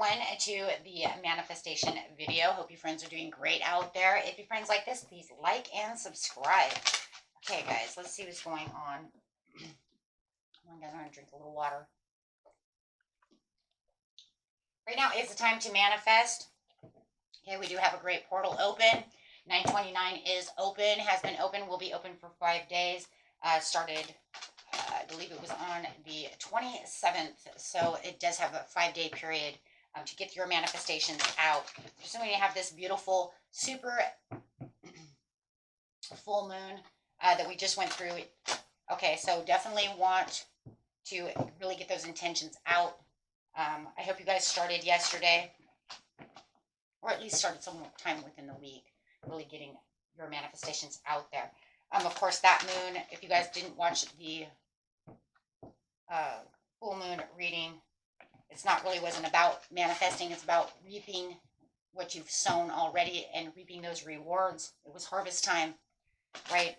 everyone to the manifestation video. Hope you friends are doing great out there. If you friends like this, please like and subscribe. Okay, guys, let's see what's going on. Come on, guys, I'm going to drink a little water. Right now is the time to manifest. Okay, we do have a great portal open. 929 is open, has been open, will be open for 5 days. Started, I believe it was on the 27th, so it does have a 5-day period to get your manifestations out. So when you have this beautiful, super full moon that we just went through. Okay, so definitely want to really get those intentions out. I hope you guys started yesterday, or at least started some time within the week, really getting your manifestations out there. Of course, that moon, if you guys didn't watch the full moon reading, it's not really wasn't about manifesting. It's about reaping what you've sown already and reaping those rewards. It was harvest time, right?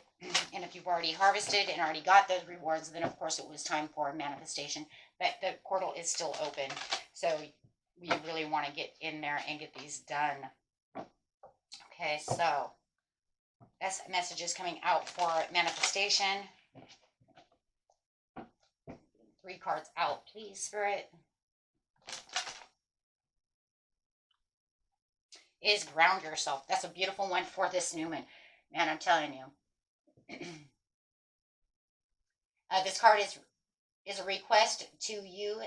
And if you've already harvested and already got those rewards, then of course it was time for manifestation. But the portal is still open, so we really want to get in there and get these done. Okay, so that's messages coming out for manifestation. 3 cards out, please, Spirit. Is ground yourself. That's a beautiful one for this new moon. Man, I'm telling you. This card is a request to you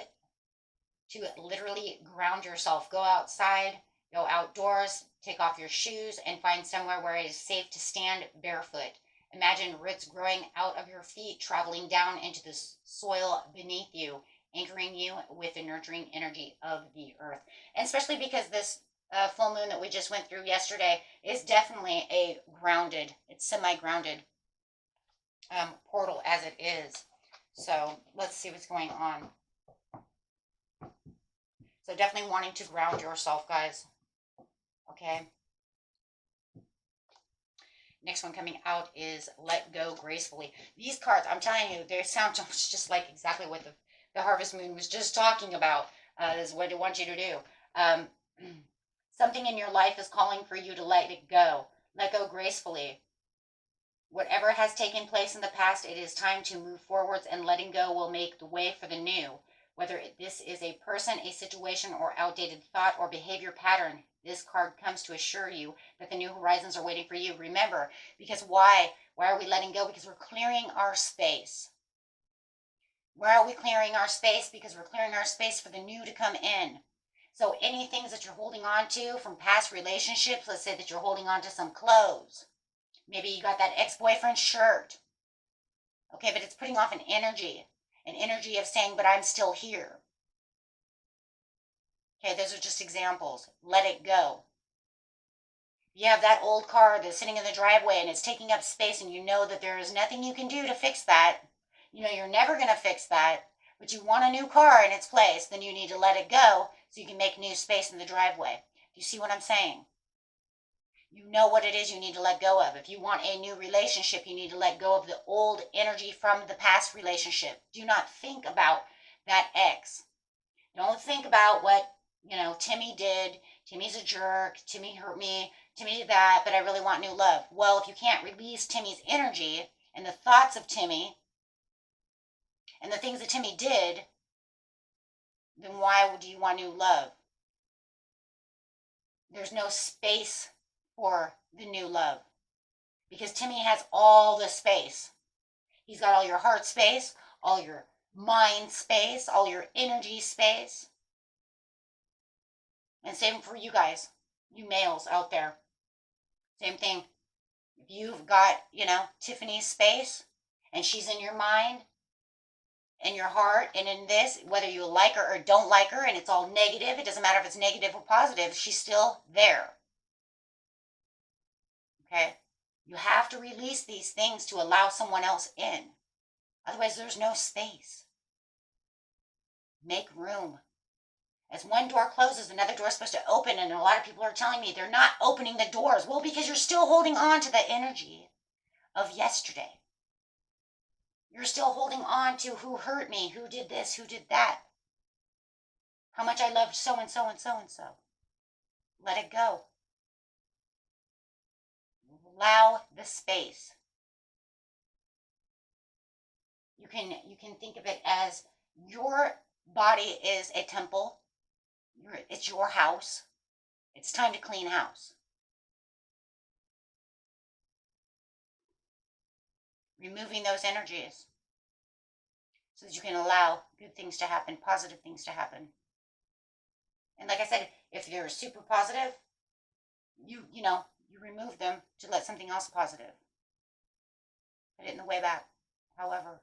to literally ground yourself. Go outside, go outdoors, take off your shoes, and find somewhere where it is safe to stand barefoot. Imagine roots growing out of your feet, traveling down into the soil beneath you, anchoring you with the nurturing energy of the earth. And especially because this full moon that we just went through yesterday is definitely a grounded, it's semi-grounded portal as it is. So let's see what's going on. So definitely wanting to ground yourself, guys. Okay. Next one coming out is let go gracefully. These cards, I'm telling you, they sound just like exactly what the Harvest Moon was just talking about. Is what I want you to do. Something in your life is calling for you to let it go. Let go gracefully. Whatever has taken place in the past, it is time to move forwards, and letting go will make the way for the new. Whether this is a person, a situation, or outdated thought or behavior pattern, this card comes to assure you that the new horizons are waiting for you. Remember, because why? Why are we letting go? Because we're clearing our space. Why are we clearing our space? Because we're clearing our space for the new to come in. So any things that you're holding on to from past relationships, let's say that you're holding on to some clothes. Maybe you got that ex-boyfriend shirt. Okay, but it's putting off an energy of saying, but I'm still here. Okay, those are just examples. Let it go. You have that old car that's sitting in the driveway and it's taking up space, and you know that there is nothing you can do to fix that. You know you're never going to fix that, but you want a new car in its place, then you need to let it go so you can make new space in the driveway. Do you see what I'm saying? You know what it is you need to let go of. If you want a new relationship, you need to let go of the old energy from the past relationship. Do not think about that ex. Don't think about what, Timmy did. Timmy's a jerk. Timmy hurt me. Timmy did that, but I really want new love. Well, if you can't release Timmy's energy and the thoughts of Timmy and the things that Timmy did, then why do you want new love? There's no space for the new love, because Timmy has all the space. He's got all your heart space, all your mind space, all your energy space. And same for you guys, you males out there. Same thing. If you've got, Tiffany's space, and she's in your mind, in your heart, and in this, whether you like her or don't like her, and it's all negative, it doesn't matter if it's negative or positive, she's still there. Okay, you have to release these things to allow someone else in. Otherwise, there's no space. Make room. As one door closes, another door is supposed to open, and a lot of people are telling me they're not opening the doors. Well, because you're still holding on to the energy of yesterday. You're still holding on to who hurt me, who did this, who did that. how much I loved so and so and so and so. Let it go. Allow the space. You can think of it as your body is a temple. It's your house. It's time to clean house. Removing those energies so that you can allow good things to happen, positive things to happen. And like I said, if you're super positive, you remove them to let something else positive. Put it in the way back. However,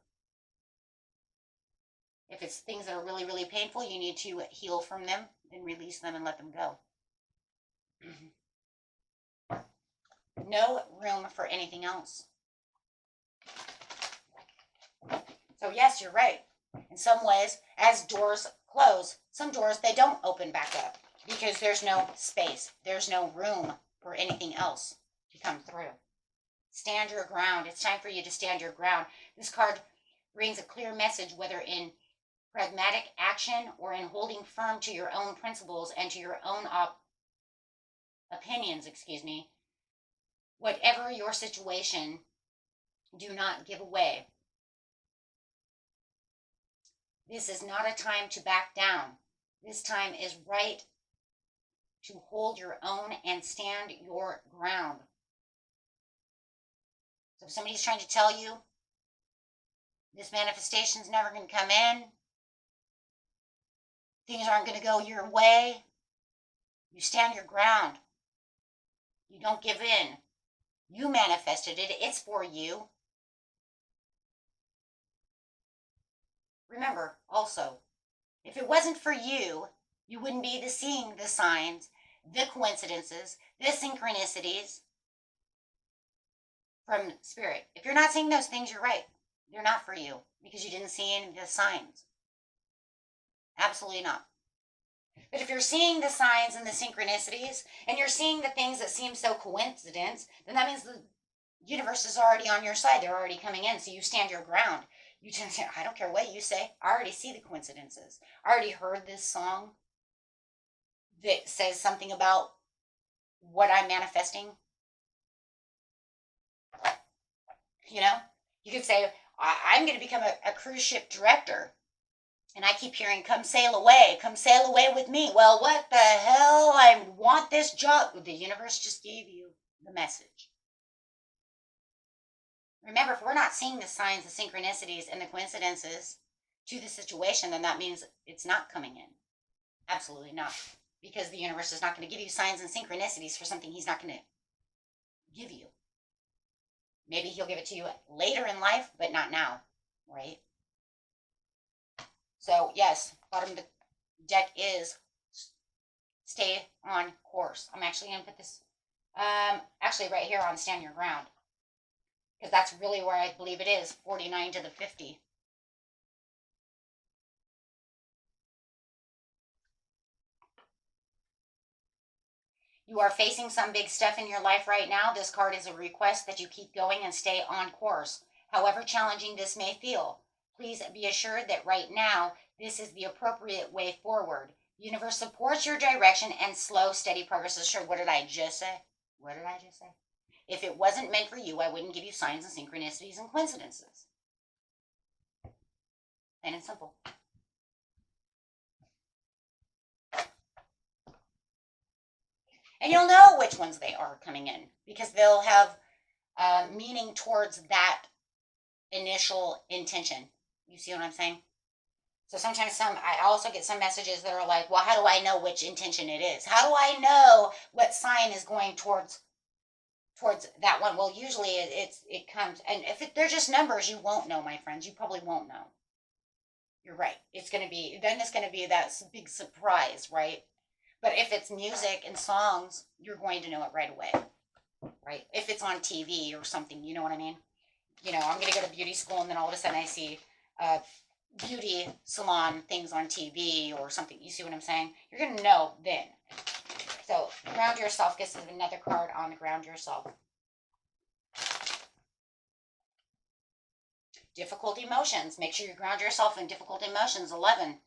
if it's things that are really, really painful, you need to heal from them, then release them and let them go. No room for anything else. So yes, you're right. In some ways, as doors close, some doors, they don't open back up because there's no space. There's no room for anything else to come through. Stand your ground. It's time for you to stand your ground. This card brings a clear message, whether in pragmatic action or in holding firm to your own principles and to your own opinions, Whatever your situation, do not give away. This is not a time to back down. This time is right to hold your own and stand your ground. So if somebody's trying to tell you this manifestation's never going to come in, things aren't going to go your way, you stand your ground. You don't give in. You manifested it. It's for you. Remember, also, if it wasn't for you, you wouldn't be seeing the signs, the coincidences, the synchronicities from Spirit. If you're not seeing those things, you're right. They're not for you because you didn't see any of the signs. Absolutely not. But if you're seeing the signs and the synchronicities, and you're seeing the things that seem so coincidence, then that means the universe is already on your side. They're already coming in, so you stand your ground. You just say, I don't care what you say. I already see the coincidences. I already heard this song that says something about what I'm manifesting. You could say, I'm going to become a cruise ship director. And I keep hearing, come sail away with me. Well, what the hell? I want this job. The universe just gave you the message. Remember, if we're not seeing the signs, the synchronicities, and the coincidences to the situation, then that means it's not coming in. Absolutely not. Because the universe is not going to give you signs and synchronicities for something he's not going to give you. Maybe he'll give it to you later in life, but not now, right? So, yes, bottom of the deck is stay on course. I'm actually going to put this, right here on stand your ground. Because that's really where I believe it is, 49 to the 50. You are facing some big stuff in your life right now. This card is a request that you keep going and stay on course. However challenging this may feel, please be assured that right now, this is the appropriate way forward. The universe supports your direction and slow, steady progress is sure. What did I just say? If it wasn't meant for you, I wouldn't give you signs and synchronicities and coincidences. Plain and simple. And you'll know which ones they are coming in because they'll have meaning towards that initial intention. You see what I'm saying? So sometimes I also get some messages that are like, well, how do I know which intention it is? How do I know what sign is going towards that one? Well, usually it comes, and if they're just numbers, you won't know, my friends. You probably won't know. You're right. It's going to be that big surprise, right? But if it's music and songs, you're going to know it right away, right? If it's on TV or something, you know what I mean? I'm going to go to beauty school, and then all of a sudden I see beauty salon things on TV or something. You see what I'm saying? You're going to know then. So ground yourself. This is another card on the ground yourself. Difficult emotions. Make sure you ground yourself in difficult emotions. 11.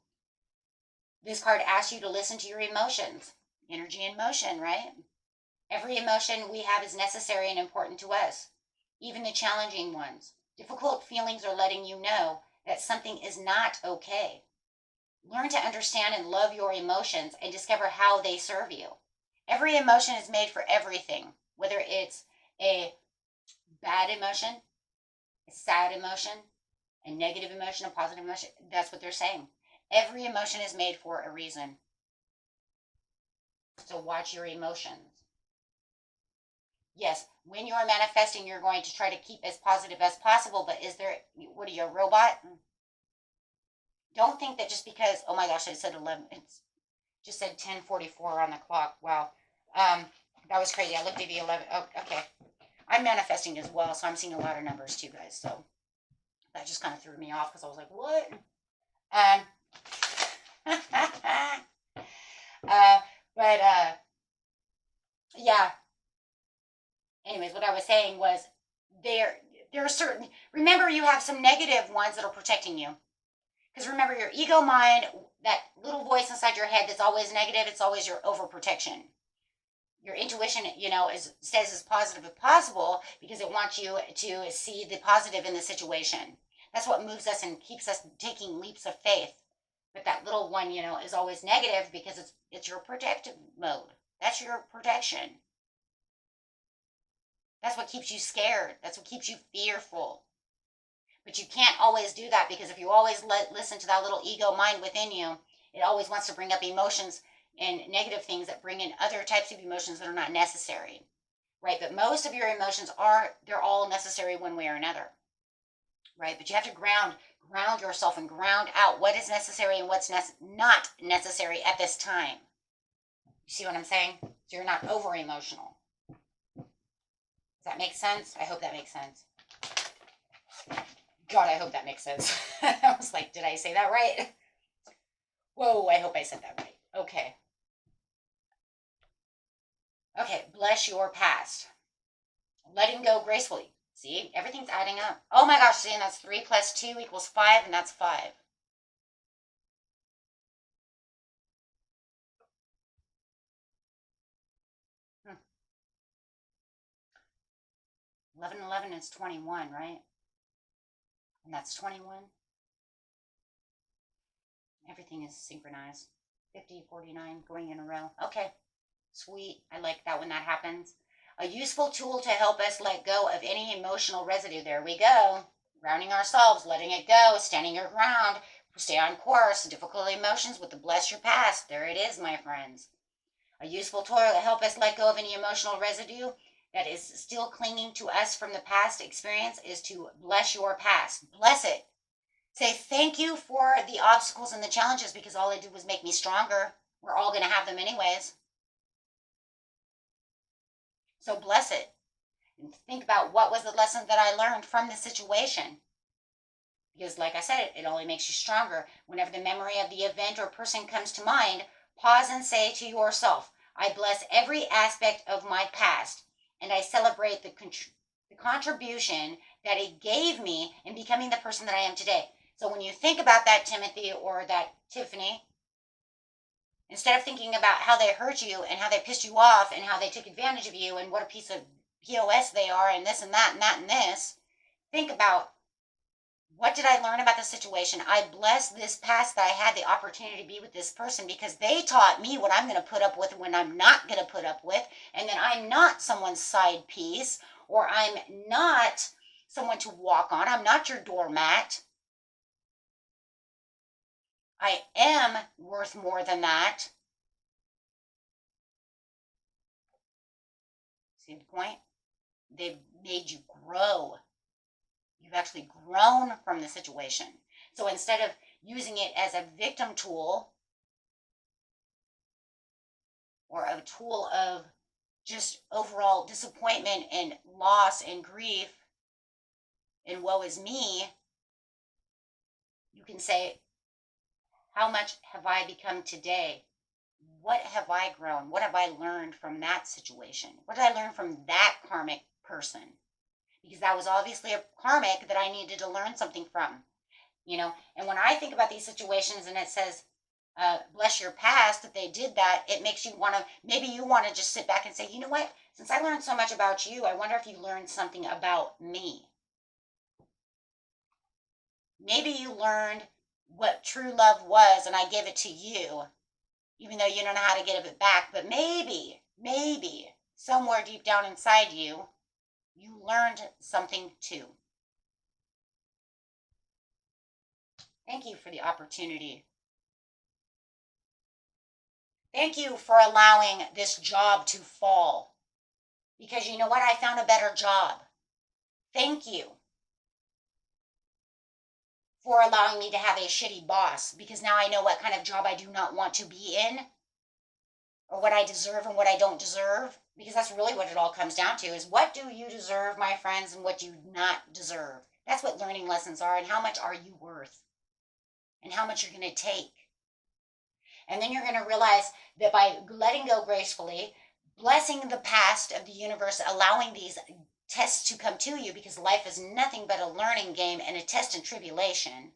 This card asks you to listen to your emotions. Energy in motion, right? Every emotion we have is necessary and important to us, even the challenging ones. Difficult feelings are letting you know that something is not okay. Learn to understand and love your emotions and discover how they serve you. Every emotion is made for everything, whether it's a bad emotion, a sad emotion, a negative emotion, a positive emotion. That's what they're saying. Every emotion is made for a reason. So watch your emotions. Yes, when you're manifesting, you're going to try to keep as positive as possible, but what are you, a robot? Don't think that just because, oh my gosh, I said 11, it's just said 10:44 on the clock. Wow. That was crazy. I looked at the 11. Oh, okay. I'm manifesting as well, so I'm seeing a lot of numbers too, guys. So that just kind of threw me off because I was like, what? But yeah. Anyways, what I was saying was there are certain, remember you have some negative ones that are protecting you. Because remember, your ego mind, that little voice inside your head that's always negative, it's always your overprotection. Your intuition, says as positive as possible because it wants you to see the positive in the situation. That's what moves us and keeps us taking leaps of faith. But that little one, is always negative because it's your protective mode. That's your protection. That's what keeps you scared. That's what keeps you fearful. But you can't always do that because if you always listen to that little ego mind within you, it always wants to bring up emotions and negative things that bring in other types of emotions that are not necessary, right? But most of your emotions they're all necessary one way or another, right? But you have to ground yourself and ground out what is necessary and what's not necessary at this time. You see what I'm saying? So you're not over emotional. Does that make sense? I hope that makes sense. God, I hope that makes sense. I was like, did I say that right? Whoa, I hope I said that right. Okay. Okay, bless your past. Letting go gracefully. See, everything's adding up. Oh my gosh, see, and that's 3 plus 2 equals 5, and that's 5. 11 is 21, right? And that's 21. Everything is synchronized. 50, 49 going in a row. Okay, sweet. I like that when that happens. A useful tool to help us let go of any emotional residue. There we go. Grounding ourselves, letting it go, standing your ground, stay on course. Difficult emotions with the bless your past. There it is, my friends. A useful tool to help us let go of any emotional residue that is still clinging to us from the past experience is to bless your past. Bless it. Say thank you for the obstacles and the challenges because all they did was make me stronger. We're all going to have them anyways. So bless it. And think about what was the lesson that I learned from the situation. Because like I said, it only makes you stronger. Whenever the memory of the event or person comes to mind, pause and say to yourself, I bless every aspect of my past, and I celebrate the contribution that it gave me in becoming the person that I am today. So when you think about that, Timothy, or that Tiffany, instead of thinking about how they hurt you and how they pissed you off and how they took advantage of you and what a piece of POS they are and this and that and that and this, think about, what did I learn about the situation? I bless this past that I had the opportunity to be with this person because they taught me what I'm going to put up with and when I'm not going to put up with, and then I'm not someone's side piece, or I'm not someone to walk on. I'm not your doormat. I am worth more than that. See the point? They've made you grow. You've actually grown from the situation. So instead of using it as a victim tool or a tool of just overall disappointment and loss and grief and woe is me, you can say, how much have I become today? What have I grown? What have I learned from that situation? What did I learn from that karmic person? Because that was obviously a karmic that I needed to learn something from, And when I think about these situations and it says, bless your past that they did that, it makes you want to, maybe you want to just sit back and say, you know what, since I learned so much about you, I wonder if you learned something about me. Maybe you learned what true love was and I gave it to you, even though you don't know how to give it back. But maybe, somewhere deep down inside you, you learned something too. Thank you for the opportunity. Thank you for allowing this job to fall. Because you know what? I found a better job. Thank you for allowing me to have a shitty boss, because now I know what kind of job I do not want to be in, or what I deserve and what I don't deserve. Because that's really what it all comes down to, is what do you deserve, my friends, and what do you not deserve. That's what learning lessons are, and how much are you worth, and how much you're going to take. And then you're going to realize that by letting go gracefully, blessing the past of the universe, allowing these tests to come to you, because life is nothing but a learning game and a test and tribulation.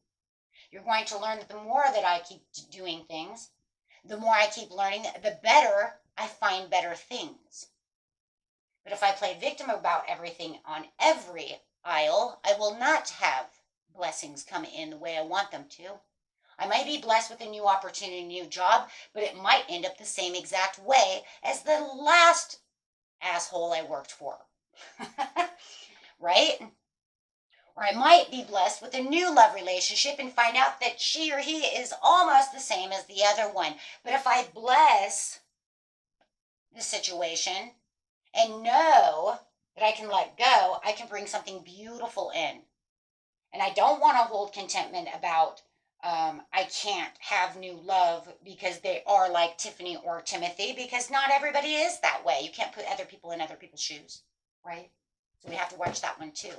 You're going to learn that the more that I keep doing things, the more I keep learning, the better I find better things. But if I play victim about everything on every aisle, I will not have blessings come in the way I want them to. I might be blessed with a new opportunity, a new job, but it might end up the same exact way as the last asshole I worked for. Right? Or I might be blessed with a new love relationship and find out that she or he is almost the same as the other one. But if I bless the situation and know that I can let go, I can bring something beautiful in. And I don't want to hold contentment about I can't have new love because they are like Tiffany or Timothy, because not everybody is that way. You can't put other people in other people's shoes, right? So we have to watch that one too.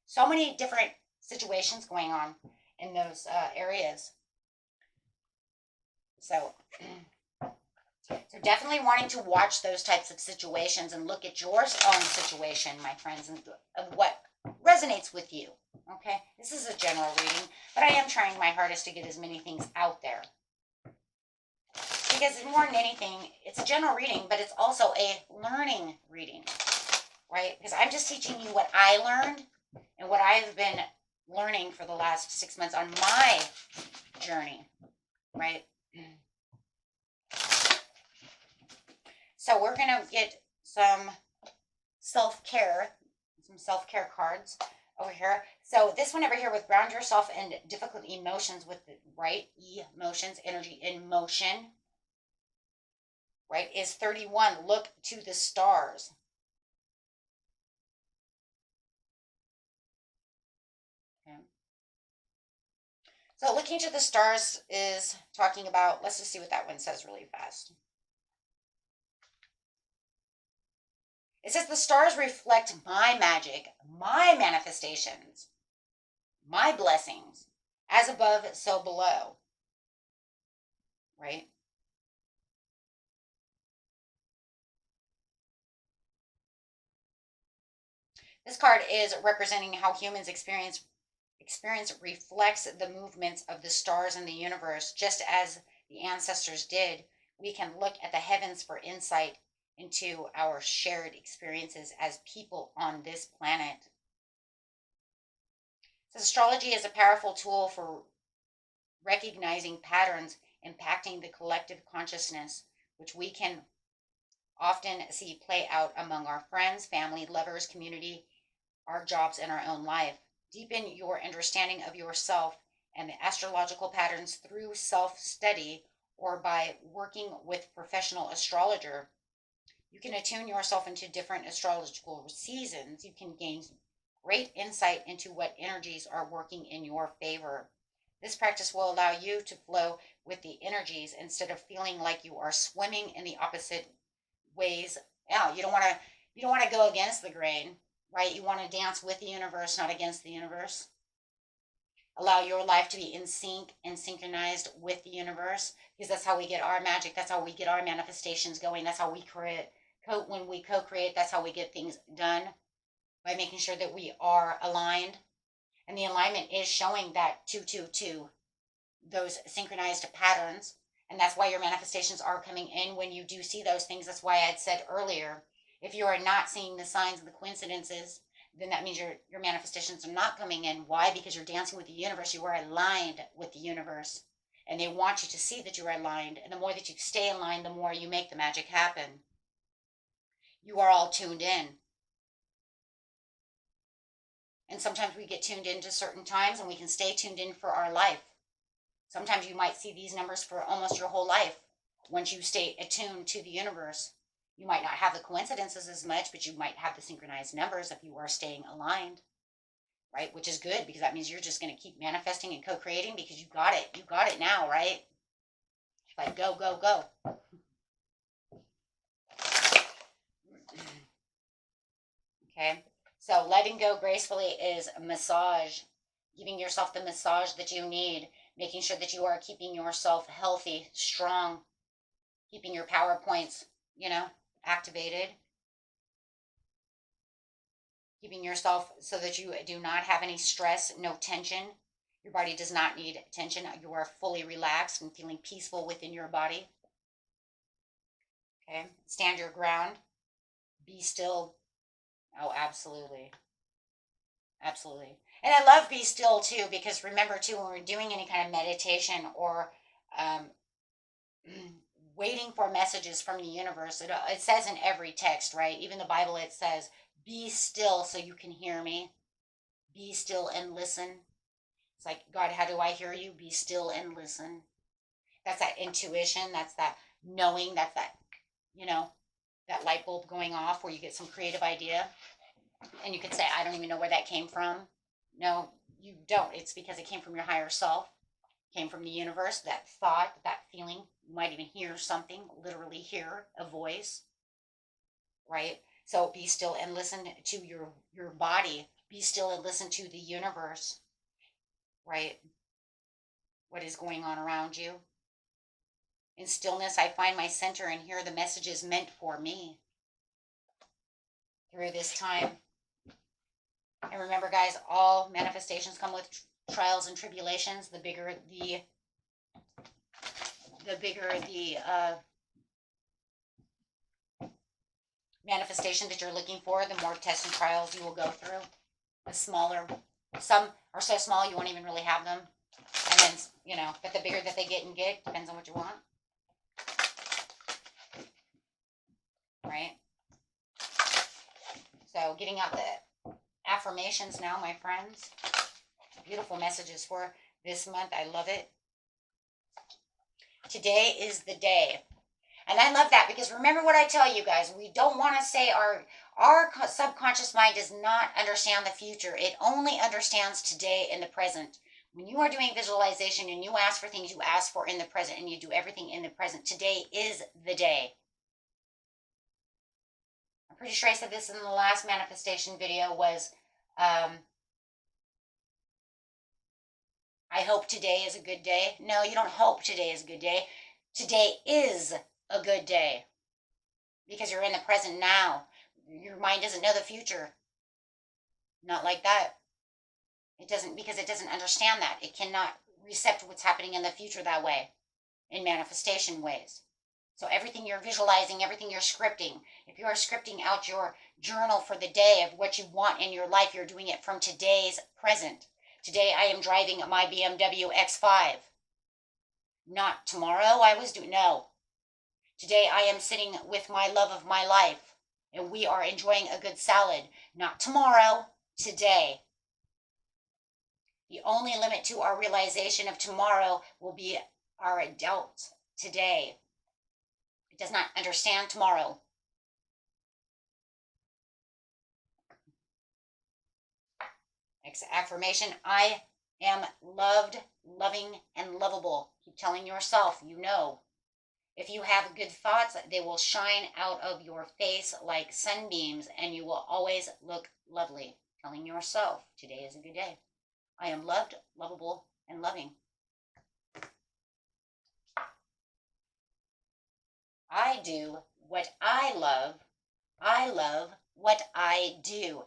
So many different situations going on in those areas. So definitely wanting to watch those types of situations and look at your own situation, my friends, and what resonates with you. Okay, this is a general reading, but I am trying my hardest to get as many things out there. Because more than anything, it's a general reading, but it's also a learning reading, right? Because I'm just teaching you what I learned and what I've been learning for the last 6 months on my journey, right? So we're going to get some self-care cards over here. So this one over here with ground yourself in difficult emotions with the right emotions, energy in motion, right, is 31. Look to the stars. Okay. So looking to the stars is talking about, let's just see what that one says really fast. It says the stars reflect my magic, my manifestations, my blessings, as above, so below. Right? This card is representing how humans experience reflects the movements of the stars in the universe. Just as the ancestors did, we can look at the heavens for insight into our shared experiences as people on this planet. So astrology is a powerful tool for recognizing patterns impacting the collective consciousness, which we can often see play out among our friends, family, lovers, community, our jobs, and our own life. Deepen your understanding of yourself and the astrological patterns through self-study or by working with professional astrologer. You can attune yourself into different astrological seasons. You can gain great insight into what energies are working in your favor. This practice will allow you to flow with the energies instead of feeling like you are swimming in the opposite ways. Yeah, you don't want to go against the grain, right? You want to dance with the universe, not against the universe. Allow your life to be in sync and synchronized with the universe, because that's how we get our magic. That's how we get our manifestations going. That's how we create. When we co-create, that's how we get things done, by making sure that we are aligned. And the alignment is showing that 222, those synchronized patterns And that's why your manifestations are coming in when you do see those things. That's why I had said earlier, if you are not seeing the signs and the coincidences, then that means your manifestations are not coming in. Why? Because you're dancing with the universe. You are aligned with the universe. And they want you to see that you're aligned. And the more that you stay in line, the more you make the magic happen. You are all tuned in. And sometimes we get tuned into certain times and we can stay tuned in for our life. Sometimes you might see these numbers for almost your whole life. Once you stay attuned to the universe, you might not have the coincidences as much, but you might have the synchronized numbers if you are staying aligned, right? Which is good, because that means you're just going to keep manifesting and co-creating, because you got it. You got it now, right? Like, go, go, go. Okay. So letting go gracefully is a massage, giving yourself the massage that you need, making sure that you are keeping yourself healthy, strong, keeping your power points, activated, keeping yourself so that you do not have any stress, no tension. Your body does not need tension. You are fully relaxed and feeling peaceful within your body. Okay. Stand your ground. Be still. Oh, absolutely. Absolutely. And I love be still too, because remember too, when we're doing any kind of meditation or um, waiting for messages from the universe, it says in every text, right? Even the Bible, it says, be still so you can hear me. Be still and listen. It's like, God, how do I hear you? Be still and listen. That's that intuition. That's that knowing. That's that, that light bulb going off where you get some creative idea. And you could say, I don't even know where that came from. No, you don't. It's because it came from your higher self, came from the universe, that thought, that feeling. You might even hear something, literally hear a voice, right? So be still and listen to your body. Be still and listen to the universe, right? What is going on around you. In stillness, I find my center and hear the messages meant for me through this time. And remember, guys, all manifestations come with trials and tribulations. The bigger the manifestation that you're looking for, the more tests and trials you will go through. The smaller, some are so small you won't even really have them. And then, but the bigger that they get, depends on what you want. Right? So getting out the affirmations now, my friends. Beautiful messages for this month. I love it. Today is the day. And I love that, because remember what I tell you guys, we don't want to say our subconscious mind does not understand the future. It only understands today in the present. When you are doing visualization and you ask for things, you ask for in the present, and you do everything in the present. Today is the day. I'm pretty sure I said this in the last manifestation video was, I hope today is a good day. No, you don't hope today is a good day. Today is a good day, because you're in the present now. Your mind doesn't know the future. Not like that. It doesn't, because it doesn't understand that. It cannot accept what's happening in the future that way, in manifestation ways. So everything you're visualizing, everything you're scripting, if you are scripting out your journal for the day of what you want in your life, you're doing it from today's present. Today I am driving my BMW X5. Not tomorrow I was doing, no. Today I am sitting with my love of my life, and we are enjoying a good salad. Not tomorrow, today. The only limit to our realization of tomorrow will be our adult today. It does not understand tomorrow. Next affirmation, I am loved, loving, and lovable. Keep telling yourself, If you have good thoughts, they will shine out of your face like sunbeams, and you will always look lovely. Telling yourself, today is a good day. I am loved, lovable, and loving. I do what I love. I love what I do.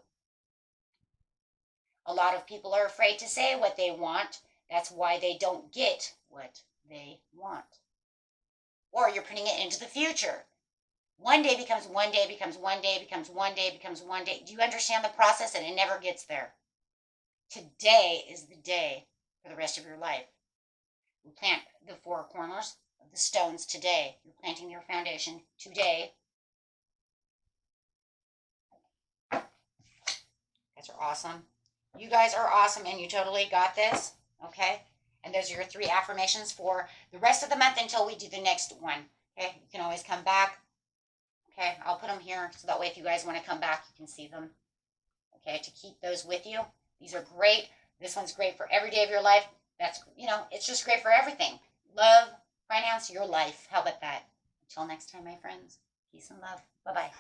A lot of people are afraid to say what they want. That's why they don't get what they want. or you're putting it into the future. One day becomes one day, becomes one day, becomes one day, becomes one day. Do you understand the process? And it never gets there. Today is the day for the rest of your life. You plant the four corners of the stones today. You're planting your foundation today. You guys are awesome. You guys are awesome, and you totally got this. Okay? And those are your 3 affirmations for the rest of the month until we do the next one. Okay? You can always come back. Okay? I'll put them here so that way if you guys want to come back, you can see them. Okay? To keep those with you. These are great. This one's great for every day of your life. That's, it's just great for everything. Love, finance, your life. How about that? Until next time, my friends. Peace and love. Bye-bye.